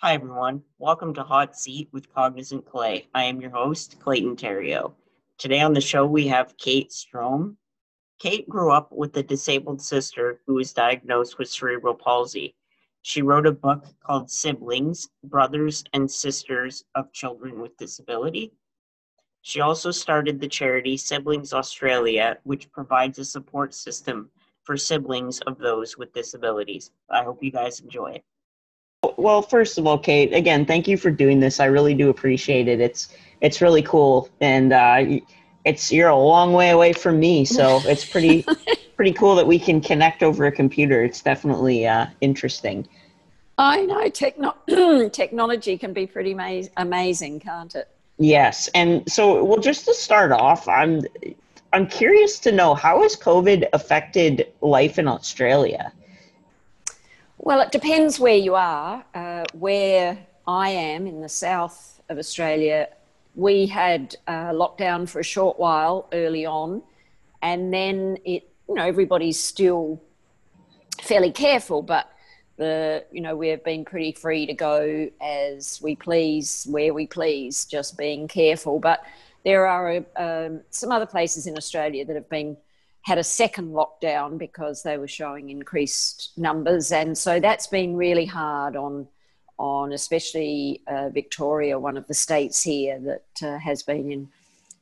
Hi, everyone. Welcome to Hot Seat with Cognizant Clay. I am your host, Clayton Terrio. Today on the show, we have Kate Strohm. Kate grew up with a disabled sister who was diagnosed with cerebral palsy. She wrote a book called Siblings, Brothers and Sisters of Children with Disability. She also started the charity Siblings Australia, which provides a support system for siblings of those with disabilities. I hope you guys enjoy it. Well, first of all, Kate, again, thank you for doing this. I really do appreciate it. It's really cool, and you're a long way away from me, so it's pretty cool that we can connect over a computer. It's definitely interesting. I know technology can be pretty amazing, can't it? Yes, and so well, just to start off, I'm curious to know, how has COVID affected life in Australia? Well, it depends where you are. Where I am in the south of Australia, we had lockdown for a short while early on, and then everybody's still fairly careful, but we've been pretty free to go as we please, where we please, just being careful. But there are some other places in Australia that have had a second lockdown because they were showing increased numbers, and so that's been really hard on especially Victoria, one of the states here that has been in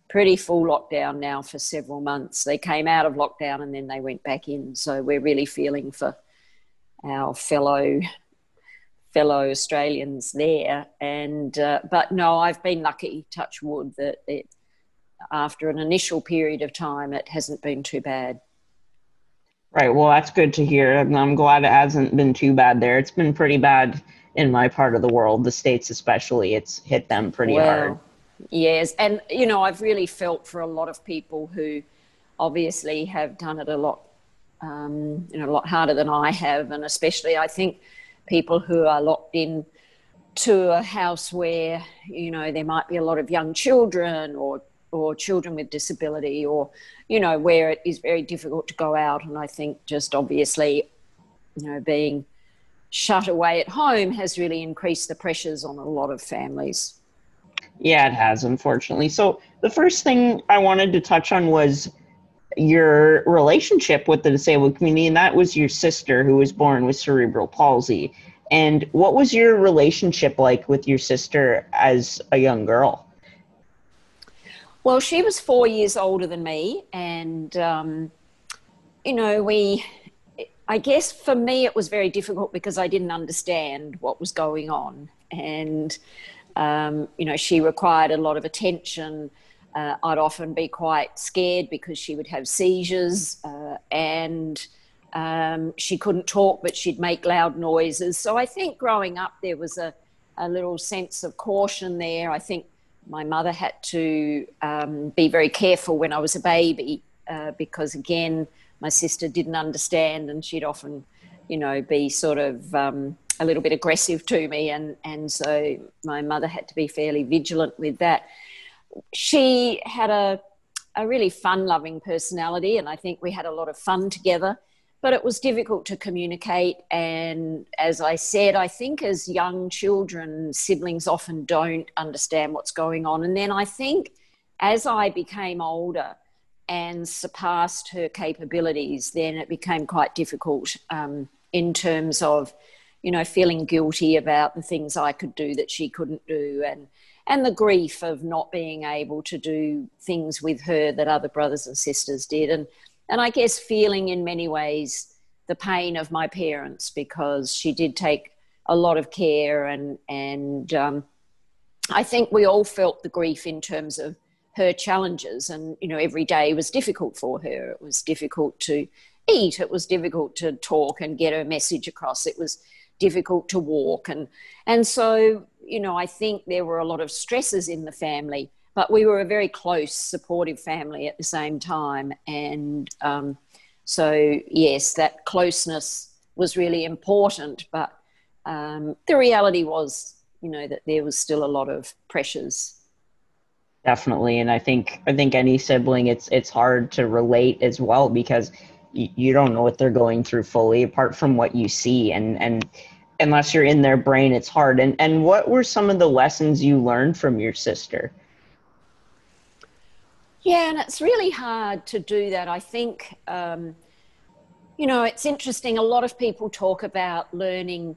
pretty full lockdown now for several months. They came out of lockdown and then they went back in, so we're really feeling for our fellow Australians there. And but no, I've been lucky, touch wood, that after an initial period of time, it hasn't been too bad. Right. Well, that's good to hear. I'm glad it hasn't been too bad there. It's been pretty bad in my part of the world, the States especially. It's hit them pretty hard. Yes. And, I've really felt for a lot of people who obviously have done it a lot harder than I have. And especially, I think, people who are locked in to a house where, there might be a lot of young children or children with disability, or, where it is very difficult to go out. And I think just obviously, being shut away at home has really increased the pressures on a lot of families. Yeah, it has, unfortunately. So the first thing I wanted to touch on was your relationship with the disabled community, and that was your sister who was born with cerebral palsy. And what was your relationship like with your sister as a young girl? Well, she was 4 years older than me, and, I guess for me it was very difficult because I didn't understand what was going on. And, she required a lot of attention. I'd often be quite scared because she would have seizures, and she couldn't talk, but she'd make loud noises. So I think growing up there was a little sense of caution there. I think my mother had to be very careful when I was a baby because, again, my sister didn't understand, and she'd often, be sort of a little bit aggressive to me. And so my mother had to be fairly vigilant with that. She had a really fun-loving personality, and I think we had a lot of fun together. But it was difficult to communicate. And as I said, I think as young children, siblings often don't understand what's going on. And then I think as I became older and surpassed her capabilities, then it became quite difficult in terms of, feeling guilty about the things I could do that she couldn't do, and the grief of not being able to do things with her that other brothers and sisters did. And I guess feeling in many ways the pain of my parents, because she did take a lot of care, and I think we all felt the grief in terms of her challenges. And, every day was difficult for her. It was difficult to eat. It was difficult to talk and get her message across. It was difficult to walk. And so, I think there were a lot of stresses in the family, but we were a very close, supportive family at the same time. And so, yes, that closeness was really important. But the reality was, that there was still a lot of pressures. Definitely. And I think any sibling, it's hard to relate as well, because you don't know what they're going through fully apart from what you see. And unless you're in their brain, it's hard. And what were some of the lessons you learned from your sister? Yeah, and it's really hard to do that. I think, you know, it's interesting. A lot of people talk about learning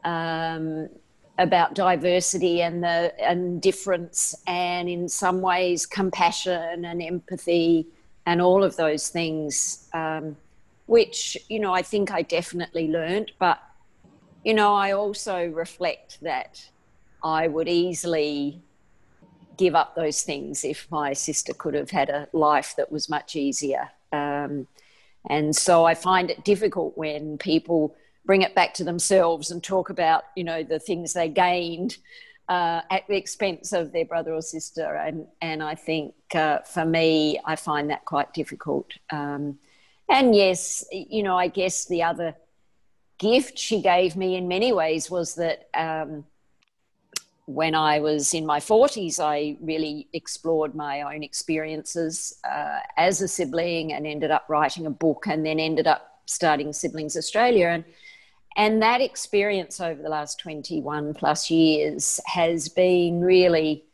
about diversity and difference, and in some ways compassion and empathy and all of those things, which, you know, I think I definitely learned. But, you know, I also reflect that I would easily give up those things if my sister could have had a life that was much easier. And so I find it difficult when people bring it back to themselves and talk about, you know, the things they gained at the expense of their brother or sister. And I think for me, I find that quite difficult. And yes, you know, I guess the other gift she gave me in many ways was that when I was in my 40s, I really explored my own experiences as a sibling and ended up writing a book, and then ended up starting Siblings Australia. And that experience over the last 21 plus years has been really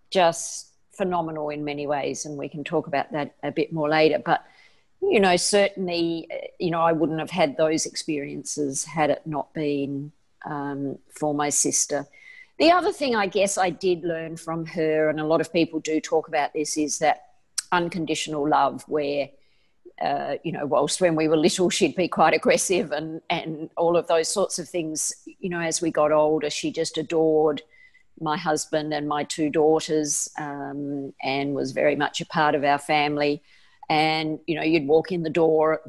just phenomenal in many ways. And we can talk about that a bit more later. But, you know, certainly, you know, I wouldn't have had those experiences had it not been for my sister. The other thing I guess I did learn from her, and a lot of people do talk about this, is that unconditional love where, you know, whilst when we were little, she'd be quite aggressive and all of those sorts of things, you know, as we got older, she just adored my husband and my two daughters, and was very much a part of our family. And, you know, you'd walk in the door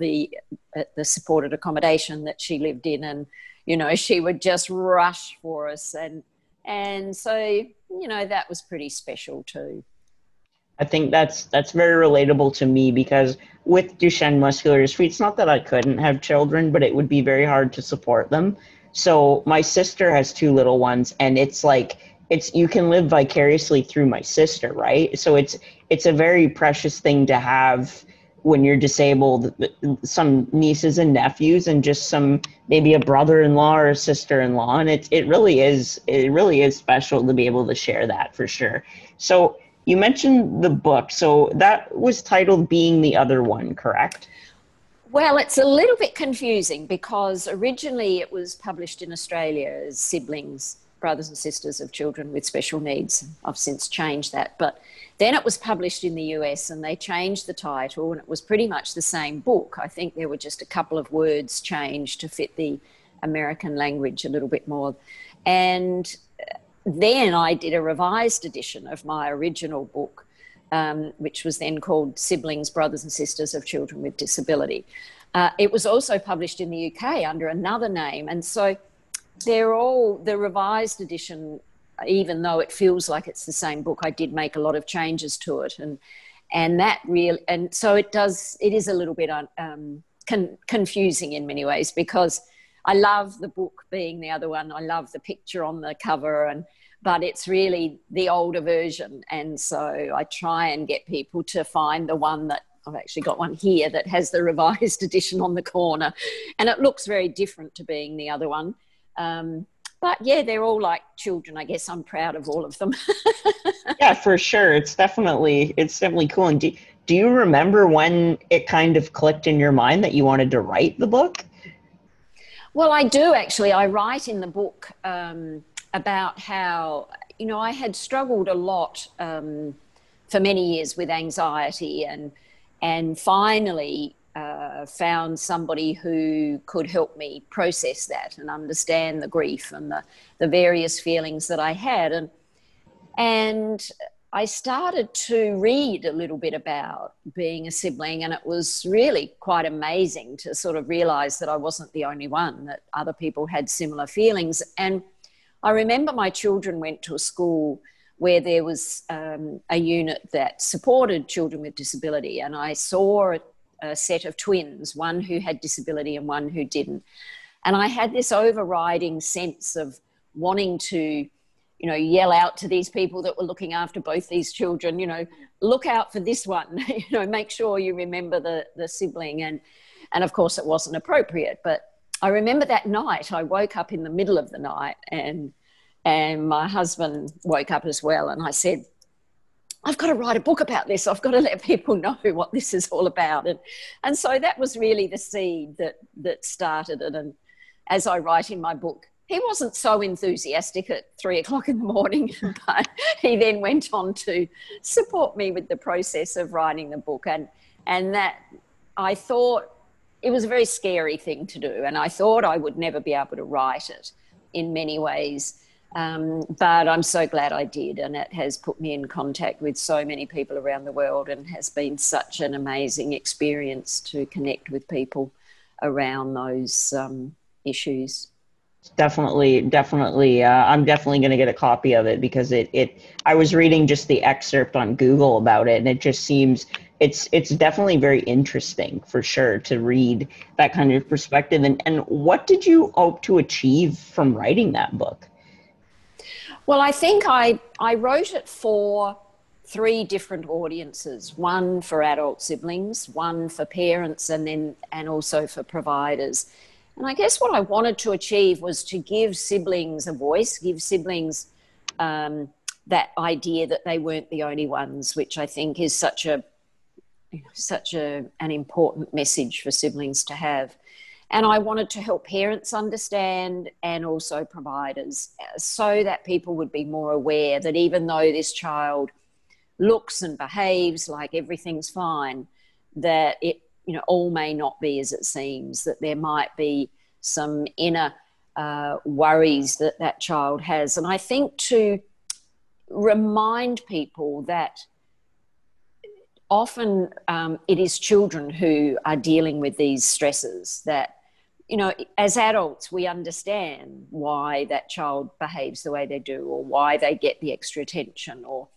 at the supported accommodation that she lived in, and, you know, she would just rush for us. And so, you know, that was pretty special too. I think that's very relatable to me, because with Duchenne muscular dystrophy, it's not that I couldn't have children, but it would be very hard to support them. So my sister has two little ones, and it's like, you can live vicariously through my sister, right? So it's a very precious thing to have when you're disabled, some nieces and nephews, and just maybe a brother-in-law or a sister-in-law. And it really is special to be able to share that, for sure. So you mentioned the book. So that was titled Being the Other One, correct? Well, it's a little bit confusing because originally it was published in Australia as Siblings, Brothers and Sisters of Children with Special Needs. I've since changed that. But then it was published in the US, and they changed the title, and it was pretty much the same book. I think there were just a couple of words changed to fit the American language a little bit more. And then I did a revised edition of my original book, which was then called Siblings, Brothers and Sisters of Children with Disability. It was also published in the UK under another name. And so they're all, the revised edition, even though it feels like it's the same book, I did make a lot of changes to it. And that really, and so it is a little bit confusing in many ways, because I love the book Being the Other One. I love the picture on the cover, but it's really the older version. And so I try and get people to find the one that, I've actually got one here that has the revised edition on the corner, and it looks very different to Being the Other One. But yeah, they're all like children. I guess I'm proud of all of them. Yeah, for sure. It's definitely cool. And do you remember when it kind of clicked in your mind that you wanted to write the book? Well, I do actually. I write in the book about how, you know, I had struggled a lot for many years with anxiety, and finally found somebody who could help me process that and understand the grief and the various feelings that I had. And I started to read a little bit about being a sibling, and it was really quite amazing to sort of realize that I wasn't the only one, that other people had similar feelings. And I remember my children went to a school where there was a unit that supported children with disability, and I saw a set of twins, one who had disability and one who didn't. And I had this overriding sense of wanting to, you know, yell out to these people that were looking after both these children, you know, look out for this one, you know, make sure you remember the sibling. And of course it wasn't appropriate, but I remember that night I woke up in the middle of the night, and my husband woke up as well, and I said, I've got to write a book about this. I've got to let people know what this is all about. And so that was really the seed that started it. And as I write in my book, he wasn't so enthusiastic at 3 o'clock in the morning, but he then went on to support me with the process of writing the book. And that, I thought it was a very scary thing to do. And I thought I would never be able to write it in many ways. But I'm so glad I did, and it has put me in contact with so many people around the world, and has been such an amazing experience to connect with people around those issues. Definitely. I'm definitely going to get a copy of it, because I was reading just the excerpt on Google about it, and it just seems it's definitely very interesting, for sure, to read that kind of perspective. And what did you hope to achieve from writing that book? Well, I think I wrote it for 3 different audiences: one for adult siblings, one for parents, and also for providers. And I guess what I wanted to achieve was to give siblings a voice, give siblings that idea that they weren't the only ones, which I think is such an important message for siblings to have. And I wanted to help parents understand, and also providers, so that people would be more aware that even though this child looks and behaves like everything's fine, that it, all may not be as it seems, that there might be some inner worries that child has. And I think to remind people that often it is children who are dealing with these stresses, that, as adults, we understand why that child behaves the way they do, or why they get the extra attention, or,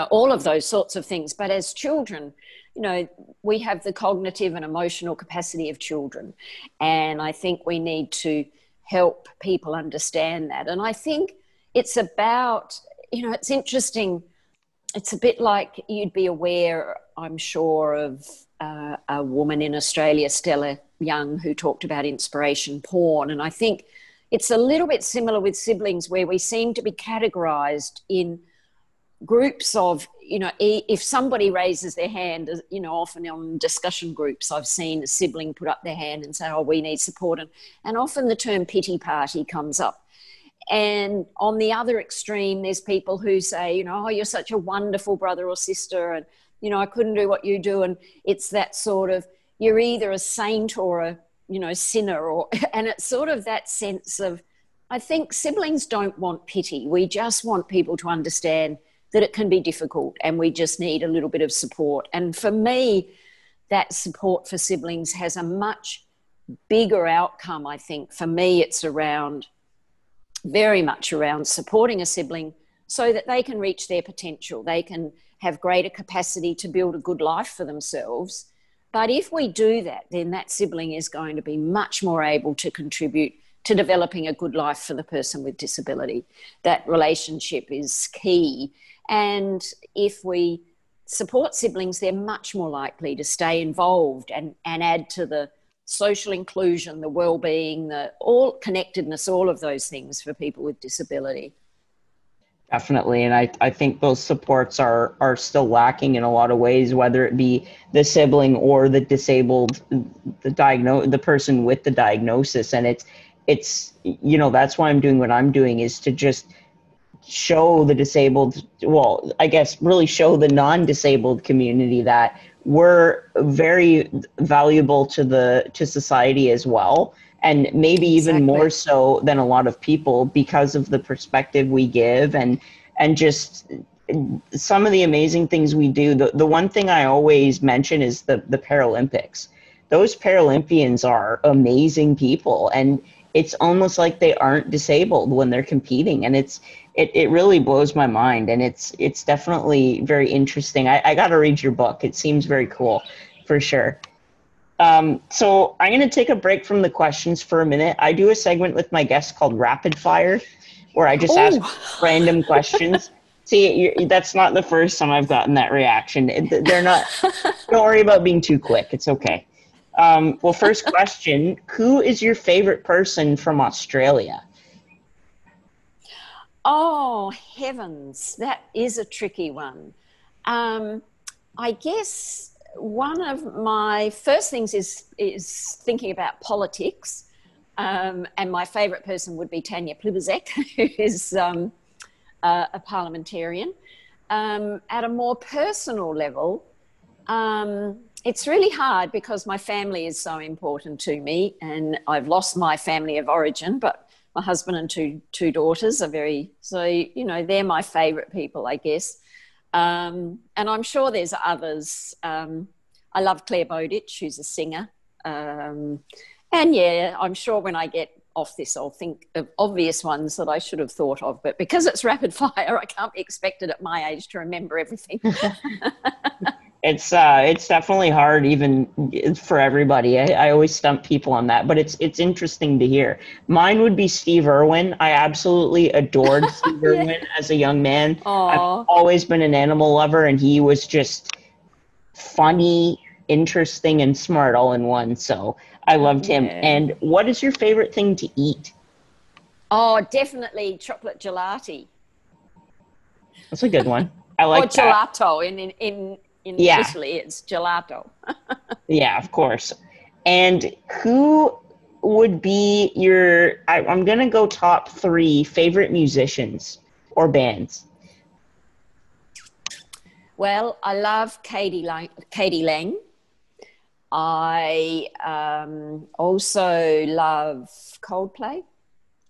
all of those sorts of things. But as children, we have the cognitive and emotional capacity of children. And I think we need to help people understand that. And I think it's about, it's interesting. It's a bit like, you'd be aware, I'm sure, of a woman in Australia, Stella Young, who talked about inspiration porn. And I think it's a little bit similar with siblings, where we seem to be categorized in groups of, if somebody raises their hand, often on discussion groups, I've seen a sibling put up their hand and say, oh, we need support. And often the term pity party comes up. And on the other extreme, there's people who say, oh, you're such a wonderful brother or sister, and, I couldn't do what you do. And it's that sort of, you're either a saint or a, sinner, and it's sort of that sense of, I think siblings don't want pity. We just want people to understand that it can be difficult, and we just need a little bit of support. And for me, that support for siblings has a much bigger outcome, I think. For me, it's very much around supporting a sibling so that they can reach their potential. They can have greater capacity to build a good life for themselves. But if we do that, then that sibling is going to be much more able to contribute to developing a good life for the person with disability. That relationship is key. And if we support siblings, they're much more likely to stay involved and add to the social inclusion, the well-being, the all connectedness, all of those things for people with disability. Definitely. And I think those supports are still lacking in a lot of ways, whether it be the sibling or the disabled, the person with the diagnosis. And it's that's why I'm doing what I'm doing, is to just show the disabled, well, I guess really show the non-disabled community that we're very valuable to society as well. And maybe even more so than a lot of people, because of the perspective we give and just some of the amazing things we do. The one thing I always mention is the Paralympics. Those Paralympians are amazing people, and it's almost like they aren't disabled when they're competing. And it really blows my mind. And it's definitely very interesting. I got to read your book. It seems very cool, for sure. So I'm going to take a break from the questions for a minute. I do a segment with my guests called Rapid Fire, where I just ask random questions. See, that's not the first time I've gotten that reaction. They're not, don't worry about being too quick. It's okay. Well, first question, who is your favorite person from Australia? Oh, heavens, that is a tricky one. I guess one of my first things is thinking about politics, and my favourite person would be Tanya Pliberzek, who is a parliamentarian. At a more personal level, it's really hard because my family is so important to me, and I've lost my family of origin, but my husband and two daughters are they're my favourite people, I guess. And I'm sure there's others. I love Claire Bowditch, who's a singer. And yeah, I'm sure when I get off this, I'll think of obvious ones that I should have thought of. But because it's rapid fire, I can't be expected at my age to remember everything. It's definitely hard even for everybody. I always stump people on that, but it's interesting to hear. Mine would be Steve Irwin. I absolutely adored Steve Irwin as a young man. Aww. I've always been an animal lover, and he was just funny, interesting, and smart all in one. So I loved him. And what is your favorite thing to eat? Oh, definitely chocolate gelati. That's a good one. I like that. Or gelato in Italy, it's gelato. Yeah, of course. And who would be I'm going to go top 3 favorite musicians or bands? Well, I love Katie Lang. I also love Coldplay.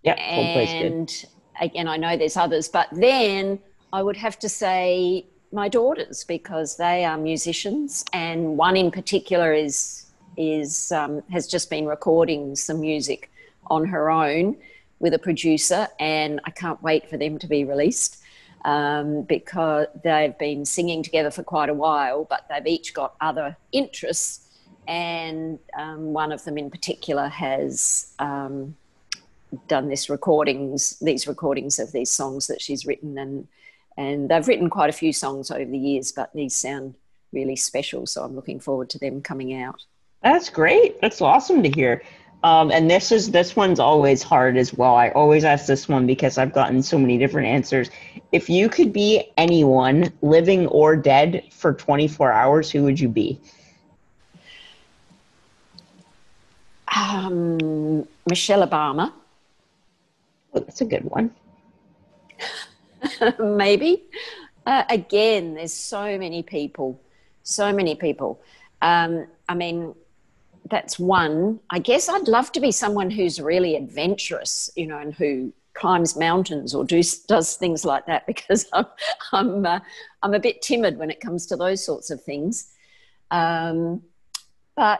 Yeah, Coldplay's good. And again, I know there's others, but then I would have to say my daughters, because they are musicians, and one in particular has just been recording some music on her own with a producer, and I can't wait for them to be released, because they've been singing together for quite a while, but they've each got other interests, and one of them in particular has done these recordings of these songs that she's written, and they've written quite a few songs over the years, but these sound really special. So I'm looking forward to them coming out. That's great. That's awesome to hear. And this one's always hard as well. I always ask this one because I've gotten so many different answers. If you could be anyone, living or dead, for 24 hours, who would you be? Michelle Obama. Oh, that's a good one. Maybe. Again, there's so many people. I mean, that's one. I guess I'd love to be someone who's really adventurous, and who climbs mountains or does things like that, because I'm a bit timid when it comes to those sorts of things. But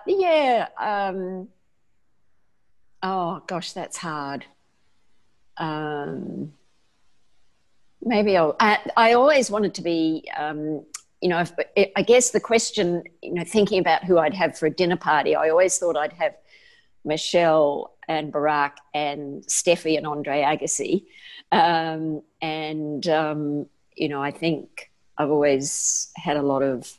yeah. Oh gosh, that's hard. Maybe I always wanted to be, I guess the question, thinking about who I'd have for a dinner party, I always thought I'd have Michelle and Barack and Steffi and Andre Agassi. I think I've always had a lot of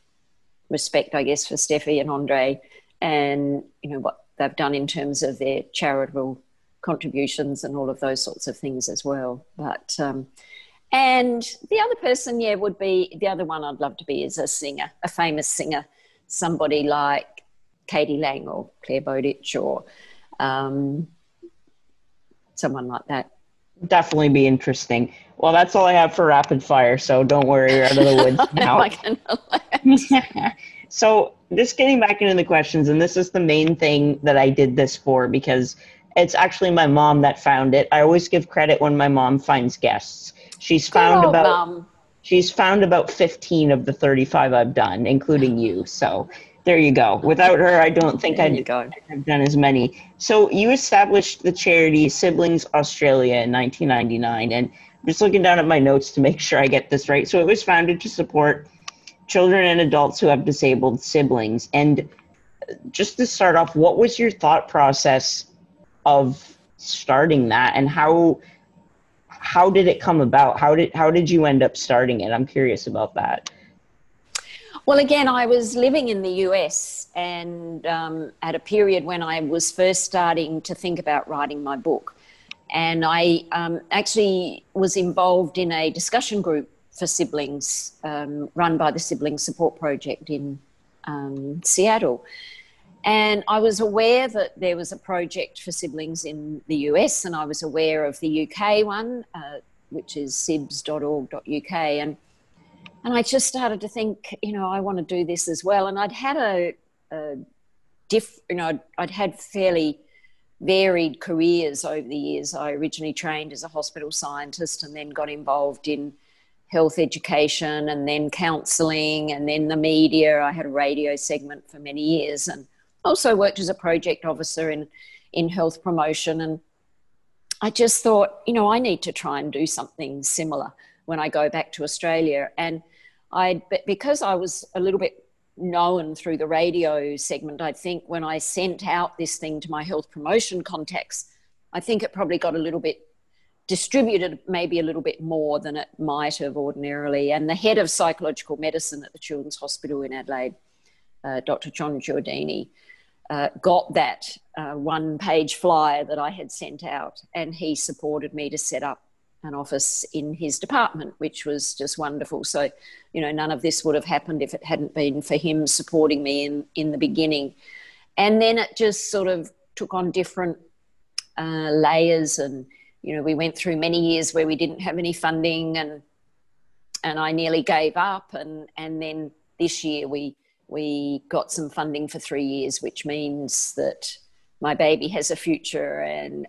respect, I guess, for Steffi and Andre, and, what they've done in terms of their charitable contributions and all of those sorts of things as well. But and the other person, would be, the other one I'd love to be is a singer, a famous singer, somebody like Katie Lang or Claire Bowditch or someone like that. Definitely be interesting. Well, that's all I have for rapid fire, so don't worry, you're out of the woods now. I can relax. So just getting back into the questions, and this is the main thing that I did this for, because it's actually my mom that found it. I always give credit when my mom finds guests. She's found about 15 of the 35 I've done, including you. So there you go. Without her, I don't think I'd have done as many. So you established the charity Siblings Australia in 1999, and I'm just looking down at my notes to make sure I get this right. So it was founded to support children and adults who have disabled siblings. And just to start off, what was your thought process of starting that, and how did it come about? How did you end up starting it? I'm curious about that. Well, again, I was living in the US and at a period when I was first starting to think about writing my book. And I actually was involved in a discussion group for siblings run by the Sibling Support Project in Seattle. And I was aware that there was a project for siblings in the US, and I was aware of the UK one, which is sibs.org.uk. And I just started to think, I want to do this as well. And I'd had I'd had fairly varied careers over the years. I originally trained as a hospital scientist and then got involved in health education and then counselling and then the media. I had a radio segment for many years and also worked as a project officer in health promotion. And I just thought, I need to try and do something similar when I go back to Australia. And because I was a little bit known through the radio segment, I think when I sent out this thing to my health promotion contacts, I think it probably got a little bit distributed, maybe a little bit more than it might have ordinarily. And the head of psychological medicine at the Children's Hospital in Adelaide, Dr. John Giordini, got that one-page flyer that I had sent out, and he supported me to set up an office in his department, which was just wonderful. So, none of this would have happened if it hadn't been for him supporting me in the beginning. And then it just sort of took on different layers, and we went through many years where we didn't have any funding, and I nearly gave up. And then this year we got some funding for 3 years, which means that my baby has a future, and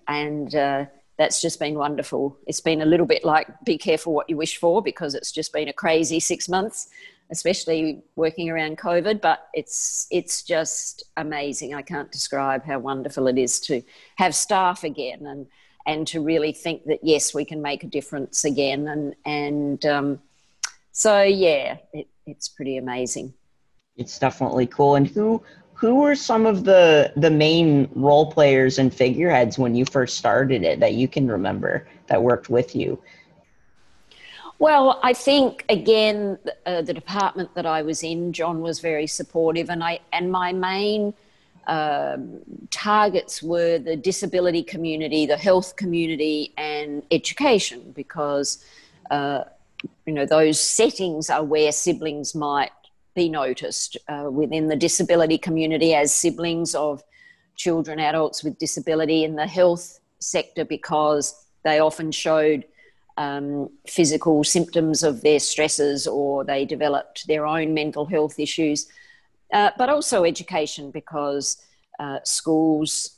that's just been wonderful. It's been a little bit like be careful what you wish for, because it's just been a crazy 6 months, especially working around COVID, but it's just amazing. I can't describe how wonderful it is to have staff again and to really think that, yes, we can make a difference again. So, yeah, it's pretty amazing. It's definitely cool. And who were some of the main role players and figureheads when you first started it that you can remember that worked with you? Well, I think, again, the department that I was in, John was very supportive, and my main targets were the disability community, the health community, and education, because those settings are where siblings might be noticed within the disability community as siblings of children, adults with disability, in the health sector, because they often showed physical symptoms of their stresses, or they developed their own mental health issues, but also education, because schools,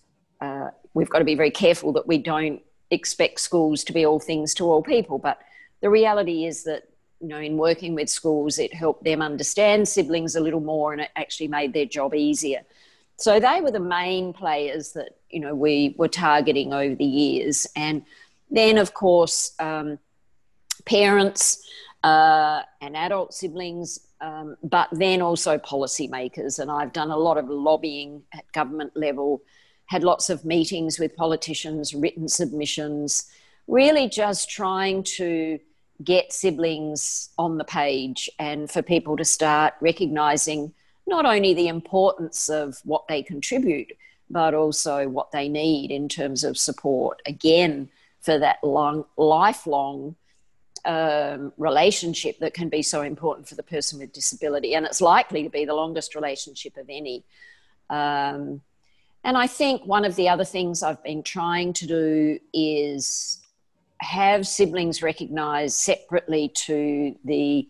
we've got to be very careful that we don't expect schools to be all things to all people. But the reality is that, in working with schools, it helped them understand siblings a little more, and it actually made their job easier. So they were the main players that, we were targeting over the years. And then, of course, parents and adult siblings, but then also policymakers. And I've done a lot of lobbying at government level, had lots of meetings with politicians, written submissions, really just trying to get siblings on the page and for people to start recognising not only the importance of what they contribute, but also what they need in terms of support, again, for that lifelong relationship that can be so important for the person with disability. And it's likely to be the longest relationship of any. And I think one of the other things I've been trying to do is have siblings recognised separately to the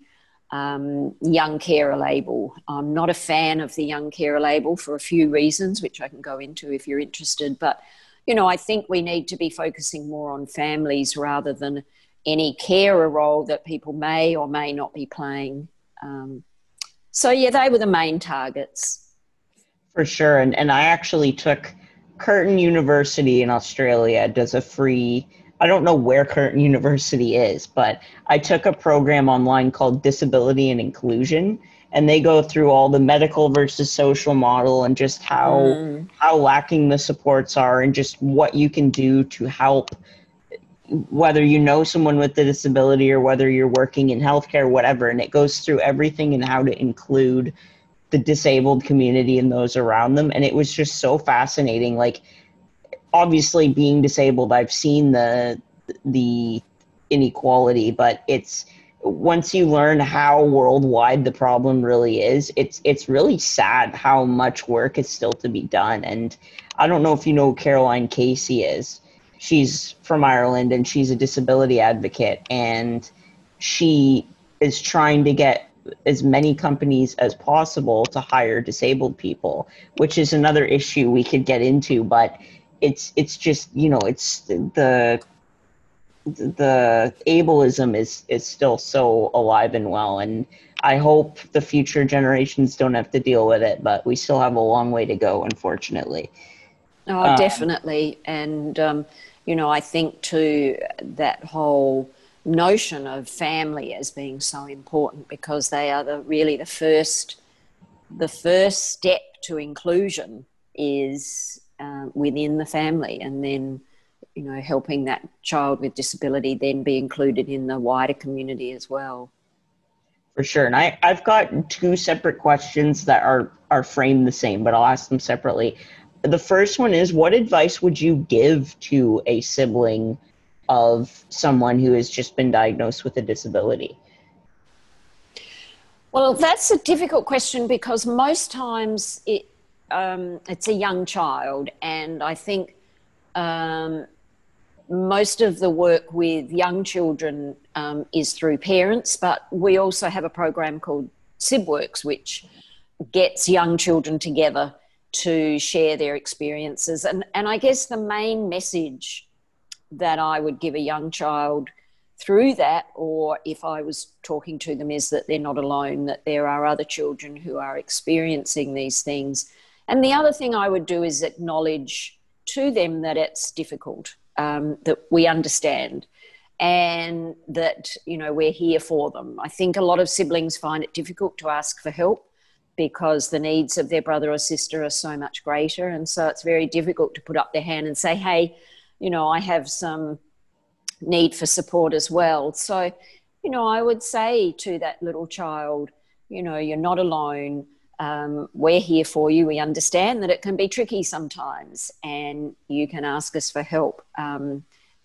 young carer label. I'm not a fan of the young carer label for a few reasons, which I can go into if you're interested. But, I think we need to be focusing more on families rather than any carer role that people may or may not be playing. So, yeah, they were the main targets. For sure. And I actually took Curtin University in Australia does a free, I don't know where Curtin University is, but I took a program online called Disability and Inclusion, and they go through all the medical versus social model and just how lacking the supports are and just what you can do to help whether you know someone with a disability or whether you're working in healthcare, whatever, and it goes through everything and how to include the disabled community and those around them. And it was just so fascinating. Like, obviously being disabled, I've seen the inequality, but it's, once you learn how worldwide the problem really is, it's really sad how much work is still to be done. And I don't know if you know who Caroline Casey is. She's from Ireland and she's a disability advocate, and she is trying to get as many companies as possible to hire disabled people, which is another issue we could get into, but it's just, you know, it's the ableism is still so alive and well, and I hope the future generations don't have to deal with it, but we still have a long way to go, unfortunately. Oh, definitely. And, you know, I think too, that whole notion of family as being so important, because they are really the first step to inclusion is within the family, and then, you know, helping that child with disability then be included in the wider community as well. For sure. And I've got two separate questions that are framed the same, but I'll ask them separately. The first one is, what advice would you give to a sibling of someone who has just been diagnosed with a disability? Well, that's a difficult question, because most times it's a young child, and I think most of the work with young children is through parents, but we also have a program called SibWorks, which gets young children together to share their experiences. And I guess the main message that I would give a young child through that, or if I was talking to them, is that they're not alone, that there are other children who are experiencing these things. And the other thing I would do is acknowledge to them that it's difficult, that we understand, and that, you know, we're here for them. I think a lot of siblings find it difficult to ask for help because the needs of their brother or sister are so much greater. And so it's very difficult to put up their hand and say, hey, you know, I have some need for support as well. So, you know, I would say to that little child, you know, you're not alone. We're here for you. We understand that it can be tricky sometimes, and you can ask us for help.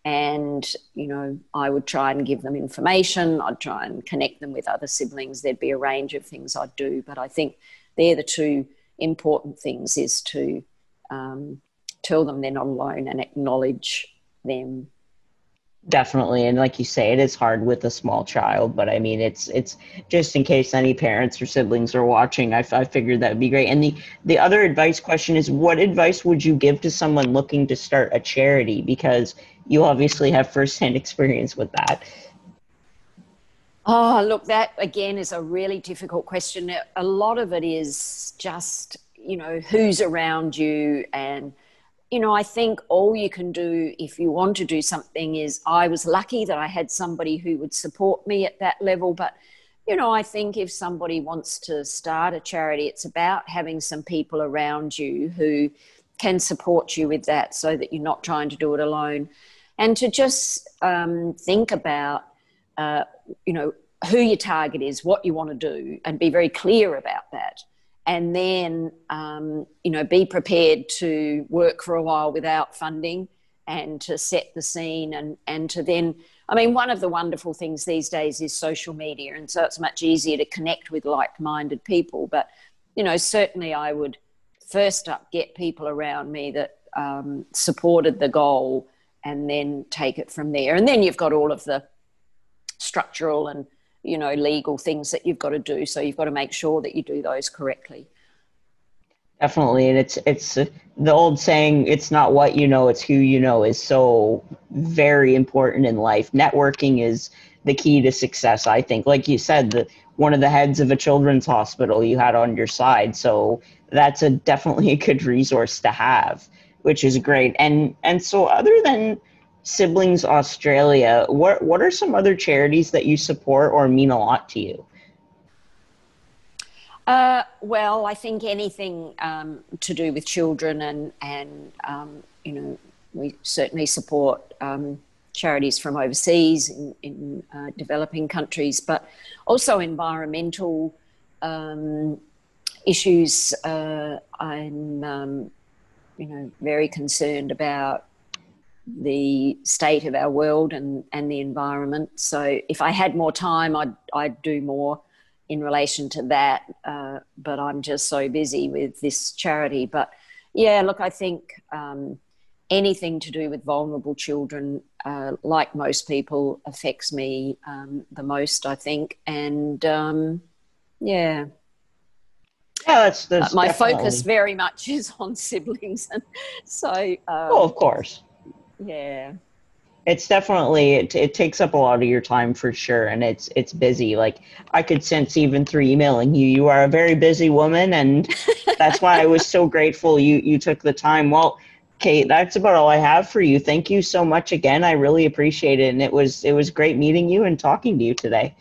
And, you know, I would try and give them information. I'd try and connect them with other siblings. There'd be a range of things I'd do. But I think they're the two important things, is to tell them they're not alone and acknowledge them. Definitely. And like you say, it is hard with a small child, but I mean, it's just in case any parents or siblings are watching, I figured that would be great. And the other advice question is, what advice would you give to someone looking to start a charity? Because you obviously have firsthand experience with that. Oh, look, that again is a really difficult question. A lot of it is just, you know, who's around you. And you know, I think all you can do if you want to do something is, I was lucky that I had somebody who would support me at that level. But, you know, I think if somebody wants to start a charity, it's about having some people around you who can support you with that, so that you're not trying to do it alone. And to just think about, you know, who your target is, what you want to do, and be very clear about that. And then, you know, be prepared to work for a while without funding, and to set the scene, and to then, I mean, one of the wonderful things these days is social media. And so it's much easier to connect with like-minded people. But, you know, certainly I would first up get people around me that supported the goal, and then take it from there. And then you've got all of the structural and, you know, legal things that you've got to do. So you've got to make sure that you do those correctly. Definitely. And it's the old saying, it's not what you know, it's who you know, is so very important in life. Networking is the key to success, I think. Like you said, one of the heads of a children's hospital you had on your side. So that's definitely a good resource to have, which is great. And so other than Siblings Australia, what are some other charities that you support or mean a lot to you? Well, I think anything to do with children, and you know, we certainly support charities from overseas in developing countries, but also environmental issues. I'm very concerned about the state of our world and the environment. So if I had more time, I'd do more in relation to that. But I'm just so busy with this charity. But yeah, look, I think anything to do with vulnerable children, like most people, affects me the most, I think. And yeah. Yeah, that's my definitely... focus very much is on siblings, and so. Of course. Yeah. It's definitely it takes up a lot of your time for sure, and it's busy. Like I could sense even through emailing you. You are a very busy woman, and that's why I was so grateful you took the time. Well, Kate, that's about all I have for you. Thank you so much again. I really appreciate it, and it was great meeting you and talking to you today.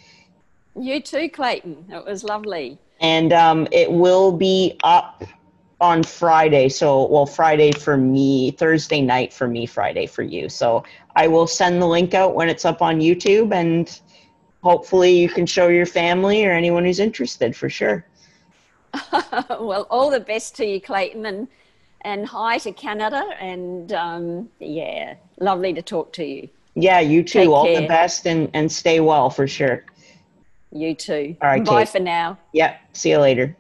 You too, Clayton. It was lovely. And it will be up on Friday. So, well, Friday for me, Thursday night for me, Friday for you. So I will send the link out when it's up on YouTube, and hopefully you can show your family or anyone who's interested for sure. Well, all the best to you, Clayton, and hi to Canada. And yeah, lovely to talk to you. Yeah, you too. Take all care. The best, and stay well for sure. You too. All right, Bye Kate. for now. Yeah, see you later.